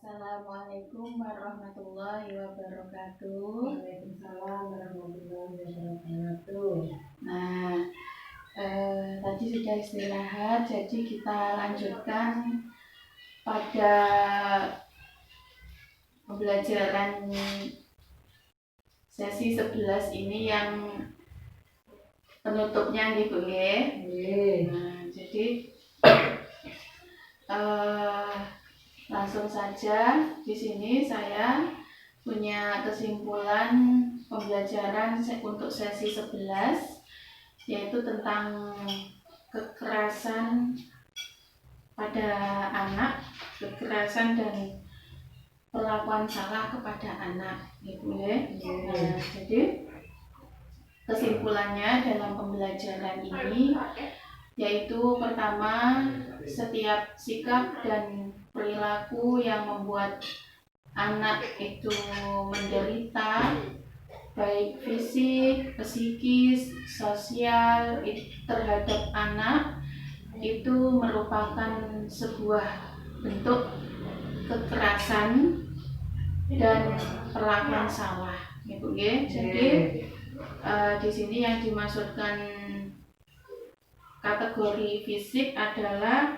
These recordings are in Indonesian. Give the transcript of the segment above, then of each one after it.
Assalamualaikum warahmatullahi wabarakatuh. Waalaikumsalam warahmatullahi wabarakatuh. Nah, tadi sudah istirahat, jadi kita lanjutkan pada pembelajaran sesi 11 ini yang penutupnya gitu ya. Nah, jadi langsung saja di sini saya punya kesimpulan pembelajaran untuk sesi 11, yaitu tentang kekerasan pada anak, kekerasan dan perlakuan salah kepada anak, gitu ya. Nah, jadi kesimpulannya dalam pembelajaran ini yaitu pertama, setiap sikap dan perilaku yang membuat anak itu menderita, baik fisik, psikis, sosial terhadap anak, itu merupakan sebuah bentuk kekerasan dan perlakuan salah, gitu ya. Jadi di sini yang dimaksudkan kategori fisik adalah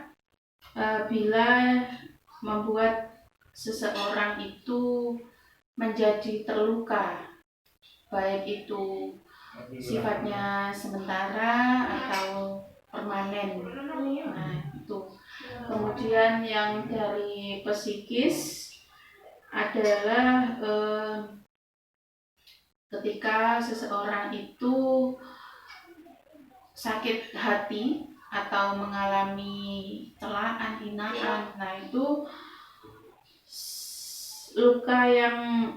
bila membuat seseorang itu menjadi terluka, baik itu sifatnya sementara atau permanen. Nah, itu. Kemudian yang dari psikis adalah ketika seseorang itu sakit hati atau mengalami celaan, hinaan. Nah, itu luka yang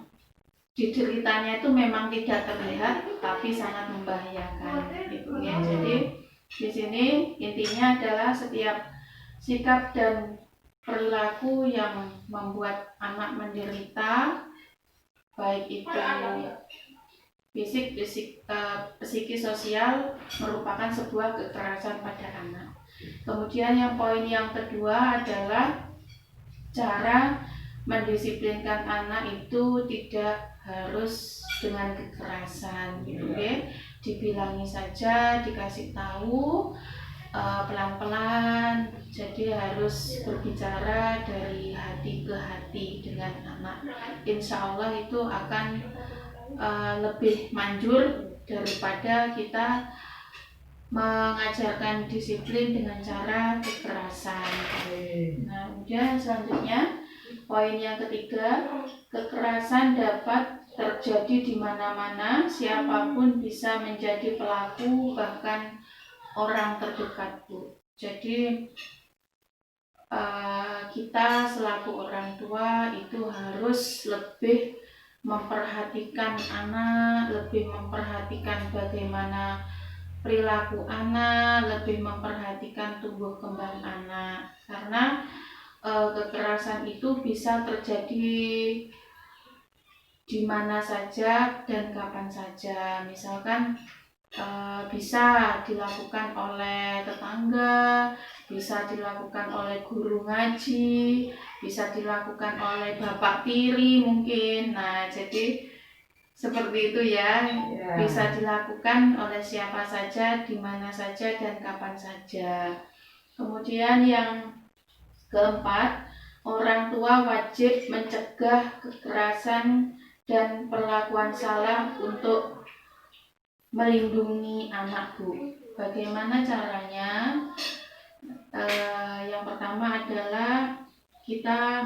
dideritanya itu memang tidak terlihat tapi sangat membahayakan, gitu ya. Jadi di sini intinya adalah setiap sikap dan perilaku yang membuat anak menderita, baik itu fisik, psikis, sosial, merupakan sebuah kekerasan pada anak. Kemudian yang poin yang kedua adalah cara mendisiplinkan anak itu tidak harus dengan kekerasan, gitu ya. Dibilangi saja, dikasih tahu pelan-pelan. Jadi harus berbicara dari hati ke hati dengan anak. Insya Allah itu akan lebih manjur daripada kita mengajarkan disiplin dengan cara kekerasan. Nah, kemudian selanjutnya poin yang ketiga, kekerasan dapat terjadi di mana-mana, siapapun bisa menjadi pelaku, bahkan orang terdekat, Bu. Jadi kita selaku orang tua itu harus lebih memperhatikan anak, lebih memperhatikan bagaimana perilaku anak, lebih memperhatikan tumbuh kembang anak, karena kekerasan itu bisa terjadi di mana saja dan kapan saja. Misalkan bisa dilakukan oleh tetangga, bisa dilakukan oleh guru ngaji, bisa dilakukan oleh bapak tiri mungkin. Nah, jadi seperti itu ya. Bisa dilakukan oleh siapa saja, di mana saja dan kapan saja. Kemudian yang keempat, orang tua wajib mencegah kekerasan dan perlakuan salah untuk melindungi anak, Bu. Bagaimana caranya? Yang pertama adalah kita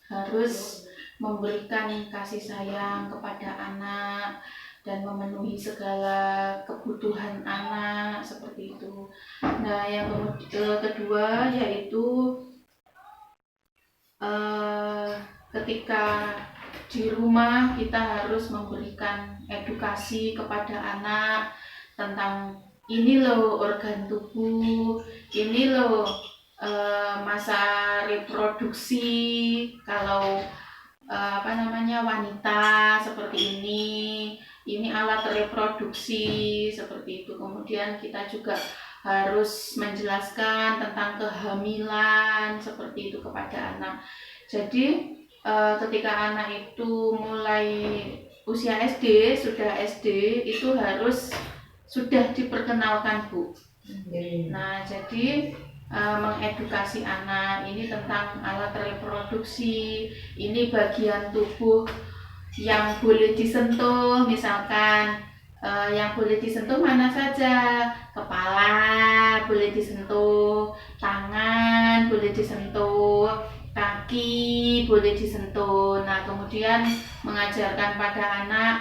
harus memberikan kasih sayang kepada anak dan memenuhi segala kebutuhan anak, seperti itu. Nah, yang kedua yaitu ketika di rumah kita harus memberikan edukasi kepada anak tentang ini loh organ tubuh, ini loh masa reproduksi kalau wanita seperti ini alat reproduksi, seperti itu. Kemudian kita juga harus menjelaskan tentang kehamilan seperti itu kepada anak. Jadi ketika anak itu mulai usia SD, sudah SD itu harus sudah diperkenalkan, Bu. Nah, jadi mengedukasi anak ini tentang alat reproduksi, ini bagian tubuh yang boleh disentuh, misalkan yang boleh disentuh mana saja, kepala boleh disentuh, tangan boleh disentuh, kaki boleh disentuh. Nah, kemudian mengajarkan pada anak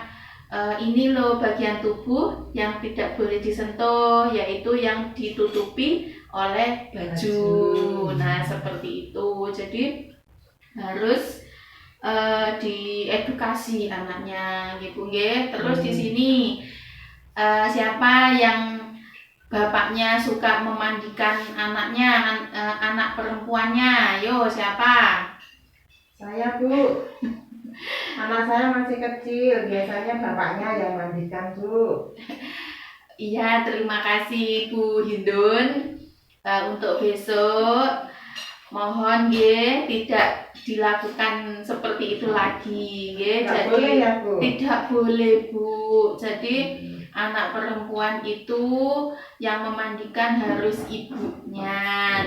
ini loh bagian tubuh yang tidak boleh disentuh, yaitu yang ditutupi oleh baju. Nah, seperti itu. Jadi harus diedukasi anaknya gitu nggih. Terus di sini siapa yang bapaknya suka memandikan anaknya, anak perempuannya? Yo, siapa? Saya, Bu. Anak saya masih kecil, biasanya bapaknya yang mandikan, Bu. Iya, terima kasih Bu Hindun. Untuk besok mohon nggih tidak dilakukan seperti itu lagi nggih. Tidak Jadi boleh ya, Bu? tidak boleh, Bu. Jadi anak perempuan itu yang memandikan harus ibunya,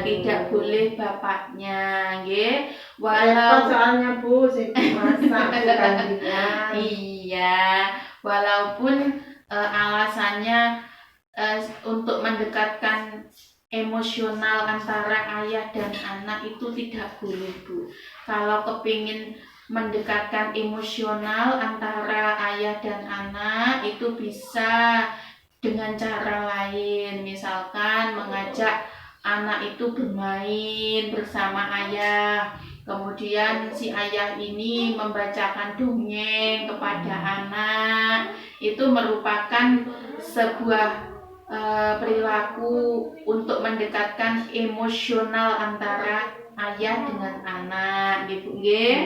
tidak boleh bapaknya, nggih. Repot soalnya, Bu, sibuk masak gantian. Iya, walaupun alasannya untuk mendekatkan emosional antara ayah dan anak itu tidak boleh, Bu. Kalau kepingin mendekatkan emosional antara ayah dan anak itu bisa dengan cara lain, misalkan mengajak anak itu bermain bersama ayah, kemudian si ayah ini membacakan dongeng kepada anak. Itu merupakan sebuah perilaku untuk mendekatkan emosional antara ayah dengan anak gitu nggih.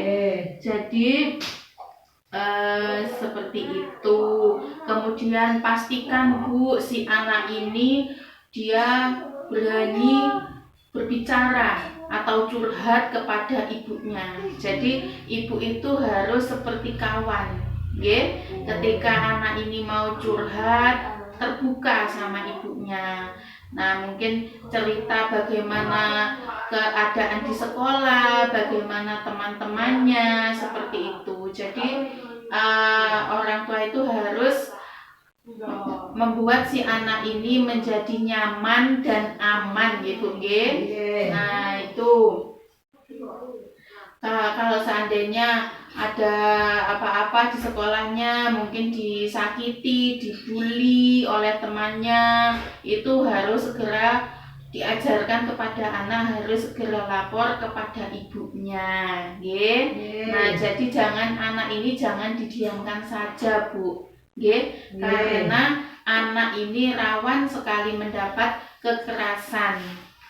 Jadi seperti itu. Kemudian pastikan, Bu, si anak ini dia berani berbicara atau curhat kepada ibunya. Jadi ibu itu harus seperti kawan, nggih. Ketika anak ini mau curhat, terbuka sama ibunya. Nah, mungkin cerita bagaimana keadaan di sekolah, bagaimana teman-temannya, seperti itu. Jadi orang tua itu harus membuat si anak ini menjadi nyaman dan aman gitu, nggih. Nah, itu kalau seandainya ada apa-apa di sekolahnya, mungkin disakiti, dibully oleh temannya, itu harus segera diajarkan kepada anak, harus segera lapor kepada ibunya, nggih. Nah, jadi anak ini jangan didiamkan saja, Bu, nggih, karena anak ini rawan sekali mendapat kekerasan,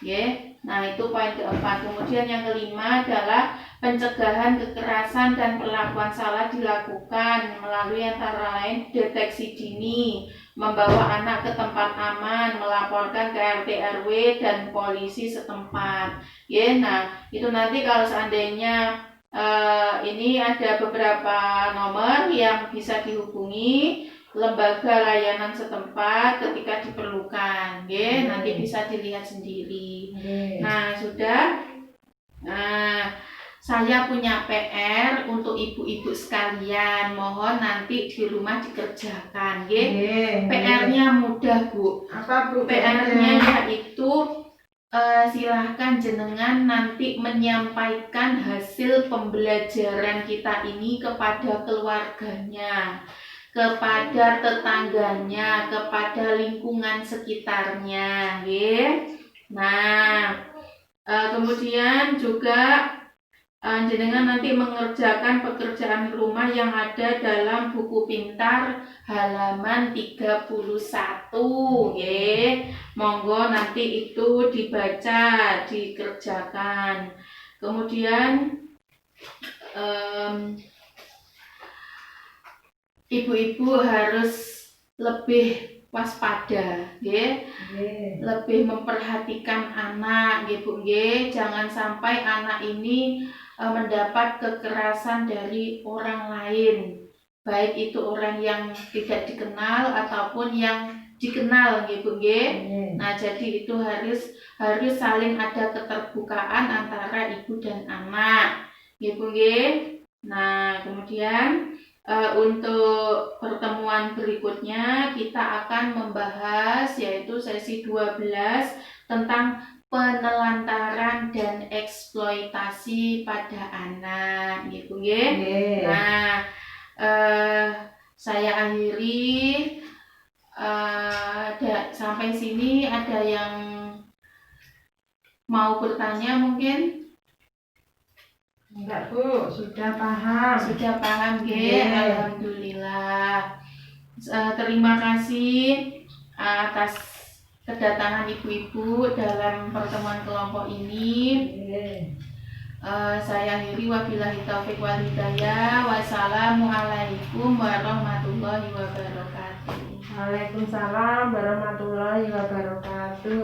nggih. Nah, itu poin keempat. Kemudian yang kelima adalah pencegahan kekerasan dan perlakuan salah dilakukan melalui antara lain deteksi dini, membawa anak ke tempat aman, melaporkan ke RT RW dan polisi setempat. Ya, nah itu nanti kalau seandainya ini ada beberapa nomor yang bisa dihubungi lembaga layanan setempat ketika diperlukan. Ya, nanti bisa dilihat sendiri. Nah, sudah. Nah, saya punya PR untuk ibu-ibu sekalian, mohon nanti di rumah dikerjakan, PR-nya mudah, Bu. Apa, Bu? PR-nya yaitu silahkan jenengan nanti menyampaikan hasil pembelajaran kita ini kepada keluarganya, kepada tetangganya, kepada lingkungan sekitarnya, Nah, kemudian juga jenengan nanti mengerjakan pekerjaan rumah yang ada dalam buku pintar halaman 31, nggih. Monggo nanti itu dibaca, dikerjakan. Kemudian ibu-ibu harus lebih waspada, nggih. Lebih memperhatikan anak, nggih Bu, nggih. Jangan sampai anak ini mendapat kekerasan dari orang lain, baik itu orang yang tidak dikenal ataupun yang dikenal gitu nggih. Nah, jadi itu harus saling ada keterbukaan antara ibu dan anak gitu nggih. Nah, kemudian untuk pertemuan berikutnya kita akan membahas yaitu sesi 12 tentang penelantaran dan eksploitasi pada anak gitu nggih. Nah, saya akhiri sampai sini. Ada yang mau bertanya mungkin? Enggak Bu, sudah paham. Sudah paham nggih. Alhamdulillah. Terima kasih atas kedatangan ibu-ibu dalam pertemuan kelompok ini. Saya akhiri, wabillahi taufik wal hidayah. Wassalamualaikum warahmatullahi wabarakatuh. Waalaikumsalam warahmatullahi wabarakatuh.